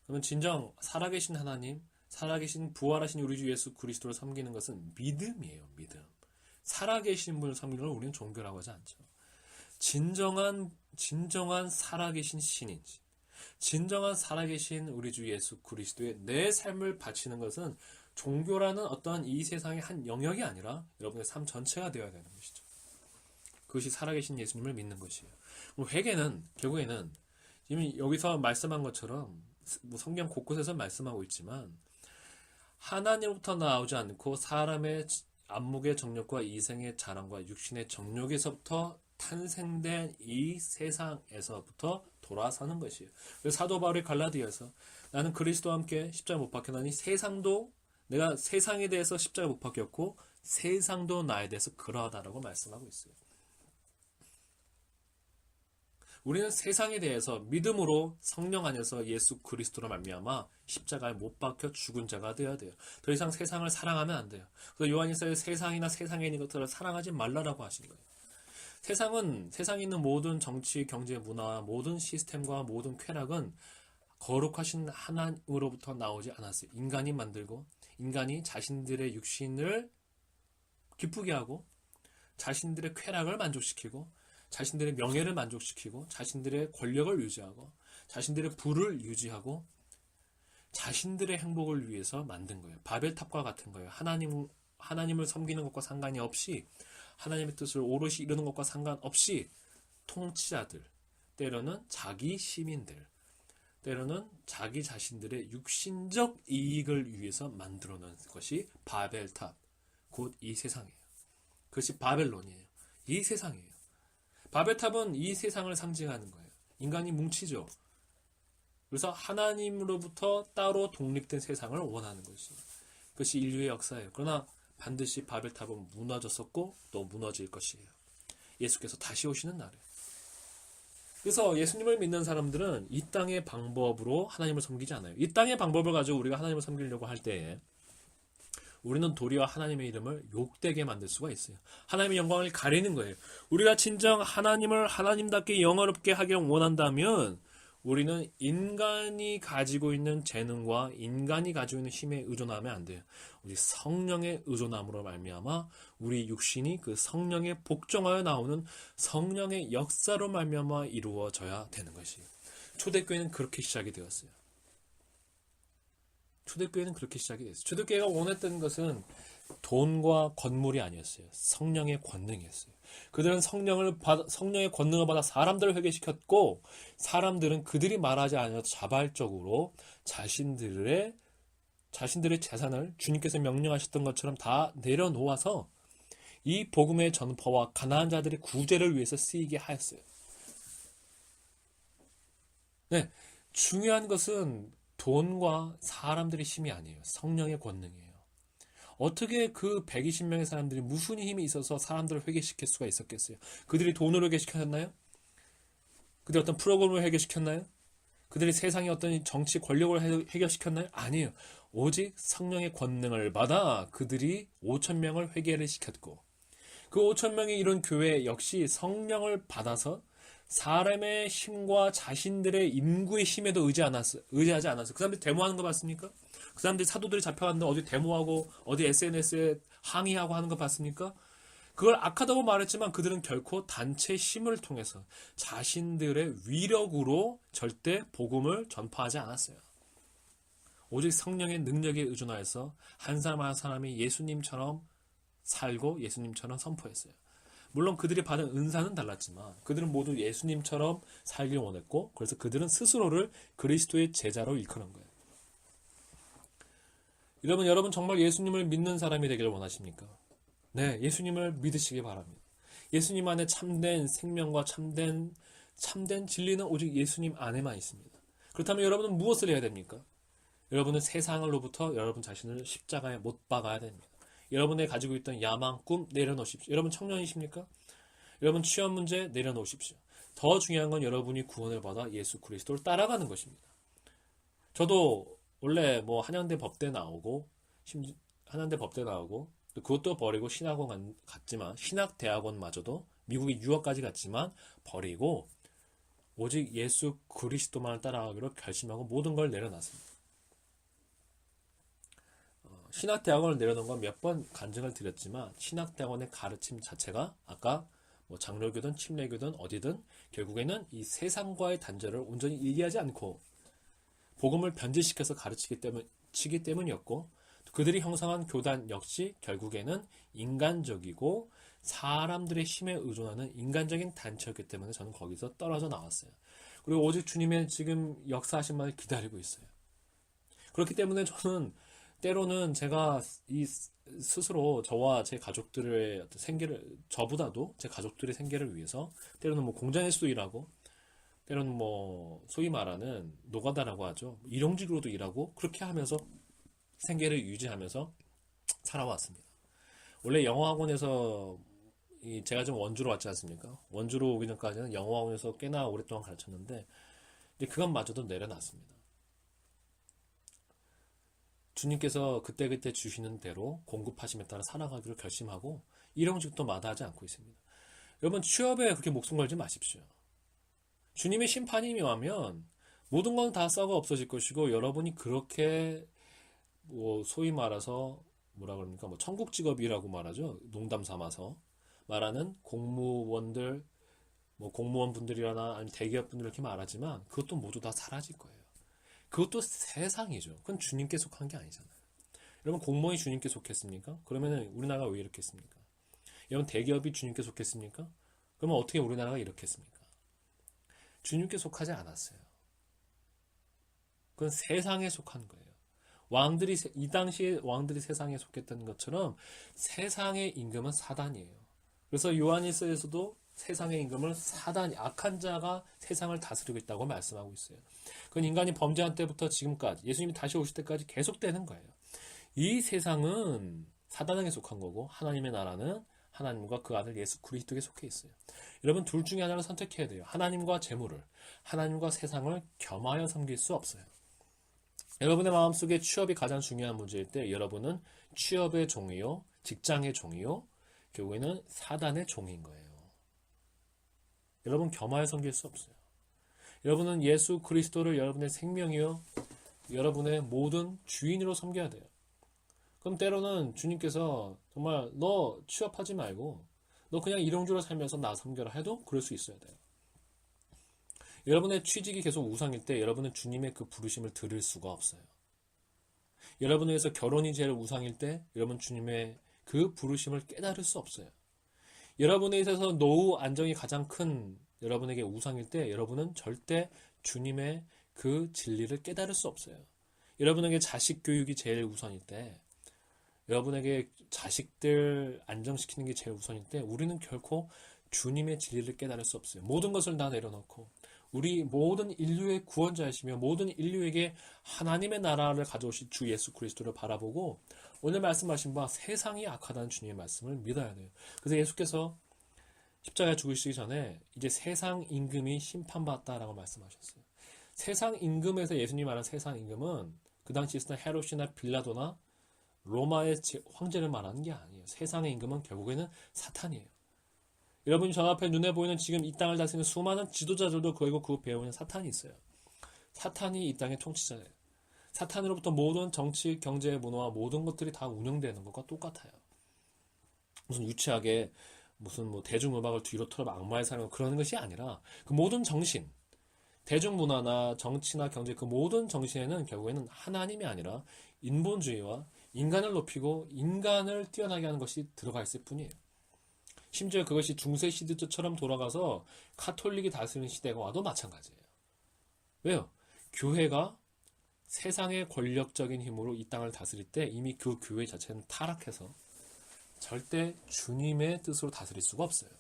[SPEAKER 1] 그러면 진정 살아계신 하나님, 살아계신 부활하신 우리 주 예수 그리스도를 섬기는 것은 믿음이에요. 믿음. 살아계신 분을 섬기는 걸 우리는 종교라고 하지 않죠. 진정한 살아계신 신인지 진정한 살아계신 우리 주 예수 그리스도에 내 삶을 바치는 것은 종교라는 어떠한 이 세상의 한 영역이 아니라 여러분의 삶 전체가 되어야 되는 것이죠. 그것이 살아계신 예수님을 믿는 것이에요. 회개는 결국에는 이미 여기서 말씀한 것처럼 성경 곳곳에서 말씀하고 있지만 하나님으로부터 나오지 않고 사람의 안목의 정욕과 이생의 자랑과 육신의 정욕에서부터 탄생된 이 세상에서부터 돌아서는 것이에요. 그래서 사도 바울이 갈라디아서 나는 그리스도와 함께 십자가 못 박혔나니 세상도 내가 세상에 대해서 십자가 못 박혔고 세상도 나에 대해서 그러하다라고 말씀하고 있어요. 우리는 세상에 대해서 믿음으로 성령 안에서 예수 그리스도로 말미암아 십자가에 못 박혀 죽은 자가 되어야 돼요. 더 이상 세상을 사랑하면 안 돼요. 그래서 요한일서에 세상이나 세상에 있는 것들을 사랑하지 말라라고 하신 거예요. 세상은 세상에 있는 모든 정치, 경제, 문화, 모든 시스템과 모든 쾌락은 거룩하신 하나님으로부터 나오지 않았어요. 인간이 만들고 인간이 자신들의 육신을 기쁘게 하고 자신들의 쾌락을 만족시키고 자신들의 명예를 만족시키고 자신들의 권력을 유지하고 자신들의 부를 유지하고 자신들의 행복을 위해서 만든 거예요. 바벨탑과 같은 거예요. 하나님을 섬기는 것과 상관이 없이 하나님의 뜻을 오롯이 이루는 것과 상관없이 통치자들, 때로는 자기 시민들, 때로는 자기 자신들의 육신적 이익을 위해서 만들어 놓은 것이 바벨탑, 곧 이 세상이에요. 그것이 바벨론이에요. 이 세상이에요. 바벨탑은 이 세상을 상징하는 거예요. 인간이 뭉치죠. 그래서 하나님으로부터 따로 독립된 세상을 원하는 것이에요. 그것이 인류의 역사예요. 그러나 반드시 바벨탑은 무너졌었고 또 무너질 것이에요. 예수께서 다시 오시는 날에. 그래서 예수님을 믿는 사람들은 이 땅의 방법으로 하나님을 섬기지 않아요. 이 땅의 방법을 가지고 우리가 하나님을 섬기려고 할 때에 우리는 도리어 하나님의 이름을 욕되게 만들 수가 있어요. 하나님의 영광을 가리는 거예요. 우리가 진정 하나님을 하나님답게 영화롭게 하기를 원한다면 우리는 인간이 가지고 있는 재능과 인간이 가지고 있는 힘에 의존하면 안 돼요. 우리 성령의 의존함으로 말미암아 우리 육신이 그 성령에 복종하여 나오는 성령의 역사로 말미암아 이루어져야 되는 것이에요. 초대교회는 그렇게 시작이 되었어요. 초대교회는 그렇게 시작이 됐어요. 초대교회가 원했던 것은 돈과 건물이 아니었어요. 성령의 권능이었어요. 그들은 성령의 권능을 받아 사람들을 회개시켰고 사람들은 그들이 말하지 않아도 자발적으로 자신들의 재산을 주님께서 명령하셨던 것처럼 다 내려놓아서 이 복음의 전파와 가난한 자들의 구제를 위해서 쓰이게 하였어요. 네, 중요한 것은 돈과 사람들의 힘이 아니에요. 성령의 권능이에요. 어떻게 그 120명의 사람들이 무슨 힘이 있어서 사람들을 회개시킬 수가 있었겠어요? 그들이 돈으로 회개시켰나요? 그들이 어떤 프로그램을 회개시켰나요? 그들이 세상의 어떤 정치 권력을 해결시켰나요? 아니에요. 오직 성령의 권능을 받아 그들이 5,000명을 회개를 시켰고 그 5,000명이 이룬 교회 역시 성령을 받아서 사람의 힘과 자신들의 인구의 힘에도 의지하지 않았어요. 그 사람들이 데모하는 거 봤습니까? 그 사람들이 사도들이 잡혀갔는데 어디 데모하고 어디 SNS에 항의하고 하는 거 봤습니까? 그걸 악하다고 말했지만 그들은 결코 단체 힘을 통해서 자신들의 위력으로 절대 복음을 전파하지 않았어요. 오직 성령의 능력에 의존하여서 한 사람 한 사람이 예수님처럼 살고 예수님처럼 선포했어요. 물론 그들이 받은 은사는 달랐지만 그들은 모두 예수님처럼 살길 원했고 그래서 그들은 스스로를 그리스도의 제자로 일컫는 거예요. 여러분 정말 예수님을 믿는 사람이 되기를 원하십니까? 네, 예수님을 믿으시기 바랍니다. 예수님 안에 참된 생명과 참된 진리는 오직 예수님 안에만 있습니다. 그렇다면 여러분은 무엇을 해야 됩니까? 여러분은 세상으로부터 여러분 자신을 십자가에 못 박아야 됩니다. 여러분의 가지고 있던 야망, 꿈 내려놓으십시오. 여러분 청년이십니까? 여러분 취업 문제 내려놓으십시오. 더 중요한 건 여러분이 구원을 받아 예수 그리스도를 따라가는 것입니다. 저도 원래 한양대 법대 나오고 그것도 버리고 신학원 갔지만 신학대학원마저도 미국에 유학까지 갔지만 버리고 오직 예수 그리스도만을 따라가기로 결심하고 모든 걸 내려놨습니다. 신학대학원을 내려놓은 건 몇 번 간증을 드렸지만 신학대학원의 가르침 자체가 아까 뭐 장로교든 침례교든 어디든 결국에는 이 세상과의 단절을 온전히 일리하지 않고 복음을 변질시켜서 치기 때문이었고, 그들이 형성한 교단 역시 결국에는 인간적이고 사람들의 힘에 의존하는 인간적인 단체였기 때문에 저는 거기서 떨어져 나왔어요. 그리고 오직 주님의 지금 역사하신 말을 기다리고 있어요. 그렇기 때문에 저는 때로는 제가 이 스스로 저와 제 가족들의 어떤 생계를, 저보다도 제 가족들의 생계를 위해서 때로는 뭐 공장에서도 일하고, 때로는 뭐 소위 말하는 노가다라고 하죠. 일용직으로도 일하고 그렇게 하면서 생계를 유지하면서 살아왔습니다. 원래 영어학원에서 제가 좀 원주로 왔지 않습니까? 원주로 오기 전까지는 영어학원에서 꽤나 오랫동안 가르쳤는데 이제 그것마저도 내려놨습니다. 주님께서 그때그때 주시는 대로 공급하심에 따라 살아가기로 결심하고 일용직도 마다하지 않고 있습니다. 여러분, 취업에 그렇게 목숨 걸지 마십시오. 주님의 심판이 임하면 모든 건 다 썩어 없어질 것이고, 여러분이 그렇게 뭐 소위 말해서 뭐라 그럽니까? 뭐 천국 직업이라고 말하죠. 농담 삼아서 말하는 공무원들, 뭐 공무원분들이나 아니면 대기업분들 이렇게 말하지만 그것도 모두 다 사라질 거예요. 그것도 세상이죠. 그건 주님께 속한 게 아니잖아요. 여러분, 공무원이 주님께 속했습니까? 그러면 우리나라가 왜 이렇게 했습니까? 여러분, 대기업이 주님께 속했습니까? 그러면 어떻게 우리나라가 이렇게 했습니까? 주님께 속하지 않았어요. 그건 세상에 속한 거예요. 이 당시에 왕들이 세상에 속했던 것처럼 세상의 임금은 사단이에요. 그래서 요한일서에서도 세상의 임금을 사단이, 악한 자가 세상을 다스리고 있다고 말씀하고 있어요. 그건 인간이 범죄한 때부터 지금까지, 예수님이 다시 오실 때까지 계속되는 거예요. 이 세상은 사단에게 속한 거고, 하나님의 나라는 하나님과 그 아들 예수 그리스도에게 속해 있어요. 여러분, 둘 중에 하나를 선택해야 돼요. 하나님과 재물을, 하나님과 세상을 겸하여 섬길 수 없어요. 여러분의 마음속에 취업이 가장 중요한 문제일 때 여러분은 취업의 종이요, 직장의 종이요, 결국에는 사단의 종인 거예요. 여러분, 겸하여 섬길 수 없어요. 여러분은 예수 그리스도를 여러분의 생명이요, 여러분의 모든 주인으로 섬겨야 돼요. 그럼 때로는 주님께서 정말 너 취업하지 말고 너 그냥 일용주로 살면서 나 섬겨라 해도 그럴 수 있어야 돼요. 여러분의 취직이 계속 우상일 때 여러분은 주님의 그 부르심을 들을 수가 없어요. 여러분을 위해서 결혼이 제일 우상일 때 여러분 주님의 그 부르심을 깨달을 수 없어요. 여러분에 있어서 노후 안정이 가장 큰 여러분에게 우상일 때 여러분은 절대 주님의 그 진리를 깨달을 수 없어요. 여러분에게 자식 교육이 제일 우선일 때, 여러분에게 자식들 안정시키는 게 제일 우선일 때 우리는 결코 주님의 진리를 깨달을 수 없어요. 모든 것을 다 내려놓고 우리 모든 인류의 구원자이시며 모든 인류에게 하나님의 나라를 가져오실 주 예수 그리스도를 바라보고 오늘 말씀하신 바 세상이 악하다는 주님의 말씀을 믿어야 돼요. 그래서 예수께서 십자가에 죽으시기 전에 이제 세상 임금이 심판받았다라고 말씀하셨어요. 세상 임금에서 예수님이 말한 세상 임금은 그 당시 있었던 헤롯이나 빌라도나 로마의 황제를 말하는 게 아니에요. 세상의 임금은 결국에는 사탄이에요. 여러분이 저 앞에 눈에 보이는 지금 이 땅을 다스리는 수많은 지도자들도 그리고 그 배우는 사탄이 있어요. 사탄이 이 땅의 통치자예요. 사탄으로부터 모든 정치, 경제, 문화와 모든 것들이 다 운영되는 것과 똑같아요. 무슨 유치하게 무슨 뭐 대중음악을 뒤로 틀어 악마의 사랑 그러는 것이 아니라 그 모든 정신, 대중문화나 정치나 경제 그 모든 정신에는 결국에는 하나님이 아니라 인본주의와 인간을 높이고 인간을 뛰어나게 하는 것이 들어가 있을 뿐이에요. 심지어 그것이 중세 시대처럼 돌아가서 카톨릭이 다스리는 시대가 와도 마찬가지예요. 왜요? 교회가 세상의 권력적인 힘으로 이 땅을 다스릴 때 이미 그 교회 자체는 타락해서 절대 주님의 뜻으로 다스릴 수가 없어요.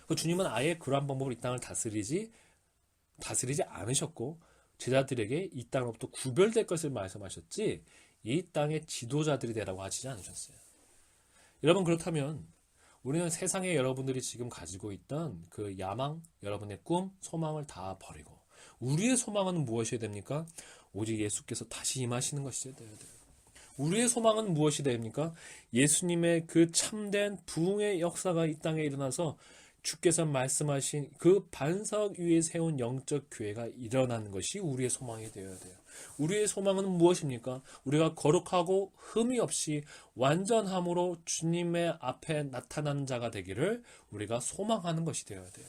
[SPEAKER 1] 그 주님은 아예 그러한 방법으로 이 땅을 다스리지 않으셨고 제자들에게 이 땅으로부터 구별될 것을 말씀하셨지 이 땅의 지도자들이 되라고 하시지 않으셨어요. 여러분, 그렇다면 우리는 세상에 여러분들이 지금 가지고 있던 그 야망, 여러분의 꿈, 소망을 다 버리고 우리의 소망은 무엇이 됩니까? 오직 예수께서 다시 임하시는 것이 되어야 돼요. 우리의 소망은 무엇이 됩니까? 예수님의 그 참된 부흥의 역사가 이 땅에 일어나서 주께서 말씀하신 그 반석 위에 세운 영적 교회가 일어나는 것이 우리의 소망이 되어야 돼요. 우리의 소망은 무엇입니까? 우리가 거룩하고 흠이 없이 완전함으로 주님의 앞에 나타나는 자가 되기를 우리가 소망하는 것이 되어야 돼요.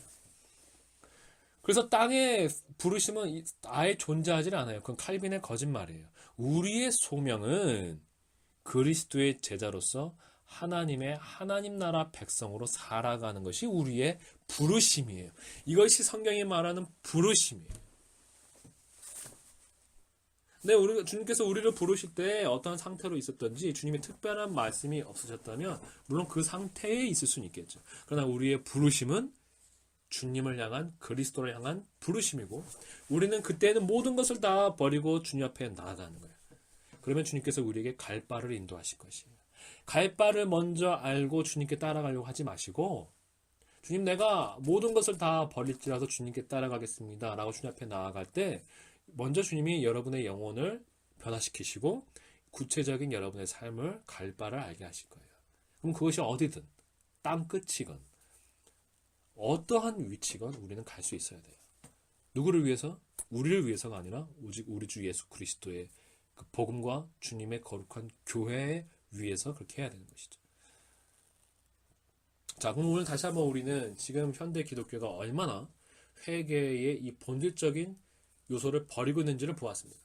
[SPEAKER 1] 그래서 땅의 부르심은 아예 존재하지 않아요. 그건 칼빈의 거짓말이에요. 우리의 소명은 그리스도의 제자로서 하나님의 하나님 나라 백성으로 살아가는 것이 우리의 부르심이에요. 이것이 성경이 말하는 부르심이에요. 네, 주님께서 우리를 부르실 때 어떤 상태로 있었던지 주님의 특별한 말씀이 없으셨다면 물론 그 상태에 있을 수는 있겠죠. 그러나 우리의 부르심은 주님을 향한 그리스도를 향한 부르심이고 우리는 그때는 모든 것을 다 버리고 주님 앞에 나아가는 거예요. 그러면 주님께서 우리에게 갈 바를 인도하실 것이에요. 갈 바를 먼저 알고 주님께 따라가려고 하지 마시고 주님 내가 모든 것을 다 버릴지라도 주님께 따라가겠습니다 라고 주님 앞에 나아갈 때 먼저 주님이 여러분의 영혼을 변화시키시고 구체적인 여러분의 삶을 갈 바를 알게 하실 거예요. 그럼 그것이 어디든 땅끝이건 어떠한 위치건 우리는 갈 수 있어야 돼요. 누구를 위해서? 우리를 위해서가 아니라 오직 우리 주 예수 그리스도의 그 복음과 주님의 거룩한 교회 위해서 그렇게 해야 되는 것이죠. 자, 그럼 오늘 다시 한번 우리는 지금 현대 기독교가 얼마나 회개의 이 본질적인 요소를 버리고 있는지를 보았습니다.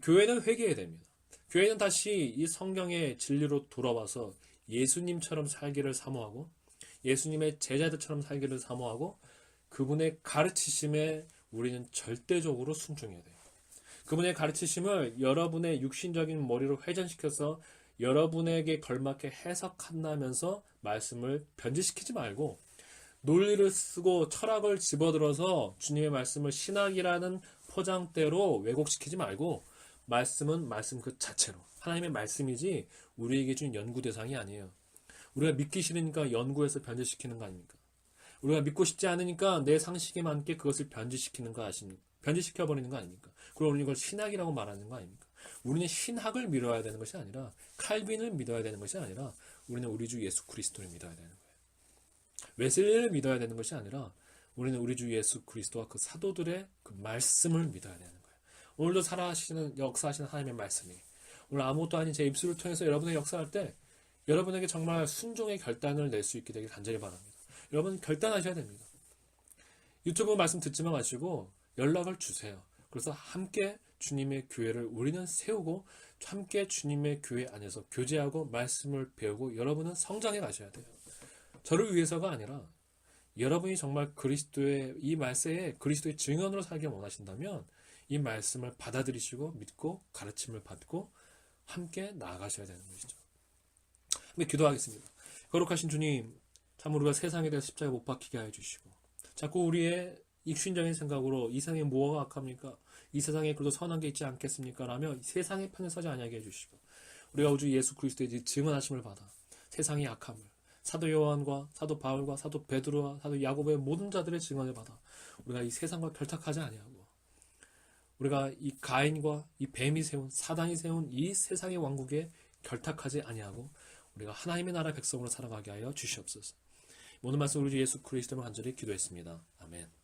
[SPEAKER 1] 교회는 회개해야 됩니다. 교회는 다시 이 성경의 진리로 돌아와서 예수님처럼 살기를 사모하고 예수님의 제자들처럼 살기를 사모하고 그분의 가르치심에 우리는 절대적으로 순종해야 돼요. 그분의 가르치심을 여러분의 육신적인 머리로 회전시켜서 여러분에게 걸맞게 해석한다면서 말씀을 변질시키지 말고 논리를 쓰고 철학을 집어들어서 주님의 말씀을 신학이라는 포장대로 왜곡시키지 말고 말씀은 말씀 그 자체로 하나님의 말씀이지 우리에게 준 연구 대상이 아니에요. 우리가 믿기 싫으니까 연구해서 변질시키는 거 아닙니까? 우리가 믿고 싶지 않으니까 내 상식에 맞게 그것을 변질시키는 거 아십니까? 변질시켜버리는 거 아닙니까? 그리고 우리는 이걸 신학이라고 말하는 거 아닙니까? 우리는 신학을 믿어야 되는 것이 아니라 칼빈을 믿어야 되는 것이 아니라 우리는 우리 주 예수 그리스도를 믿어야 되는 거예요. 웨슬리를 믿어야 되는 것이 아니라 우리는 우리 주 예수 그리스도와 그 사도들의 그 말씀을 믿어야 되는 거예요. 오늘도 살아하시는 역사하시는 하나님의 말씀이 오늘 아무것도 아닌 제 입술을 통해서 여러분의 역사할 때 여러분에게 정말 순종의 결단을 낼 수 있게 되길 간절히 바랍니다. 여러분 결단하셔야 됩니다. 유튜브 말씀 듣지만 마시고 연락을 주세요. 그래서 함께 주님의 교회를 우리는 세우고 함께 주님의 교회 안에서 교제하고 말씀을 배우고 여러분은 성장해 가셔야 돼요. 저를 위해서가 아니라 여러분이 정말 그리스도의 이 말세에 그리스도의 증언으로 살기 원하신다면 이 말씀을 받아들이시고 믿고 가르침을 받고 함께 나아가셔야 되는 것이죠. 근데 기도하겠습니다. 거룩하신 주님, 참 우리가 세상에 대해서 십자가에 못 박히게 해 주시고 자꾸 우리의 익신적인 생각으로 이 세상에 뭐가 악합니까? 이 세상에 그래도 선한 게 있지 않겠습니까? 라며 세상의 편에 서지 아니하게 해주시고 우리가 우주 예수 그리스도의 증언하심을 받아 세상의 악함을 사도 요한과 사도 바울과 사도 베드로와 사도 야고보의 모든 자들의 증언을 받아 우리가 이 세상과 결탁하지 아니하고 우리가 이 가인과 이 뱀이 세운 사단이 세운 이 세상의 왕국에 결탁하지 아니하고 우리가 하나님의 나라 백성으로 살아가게 하여 주시옵소서. 모든 말씀 우리 주 예수 그리스도로 간절히 기도했습니다. 아멘.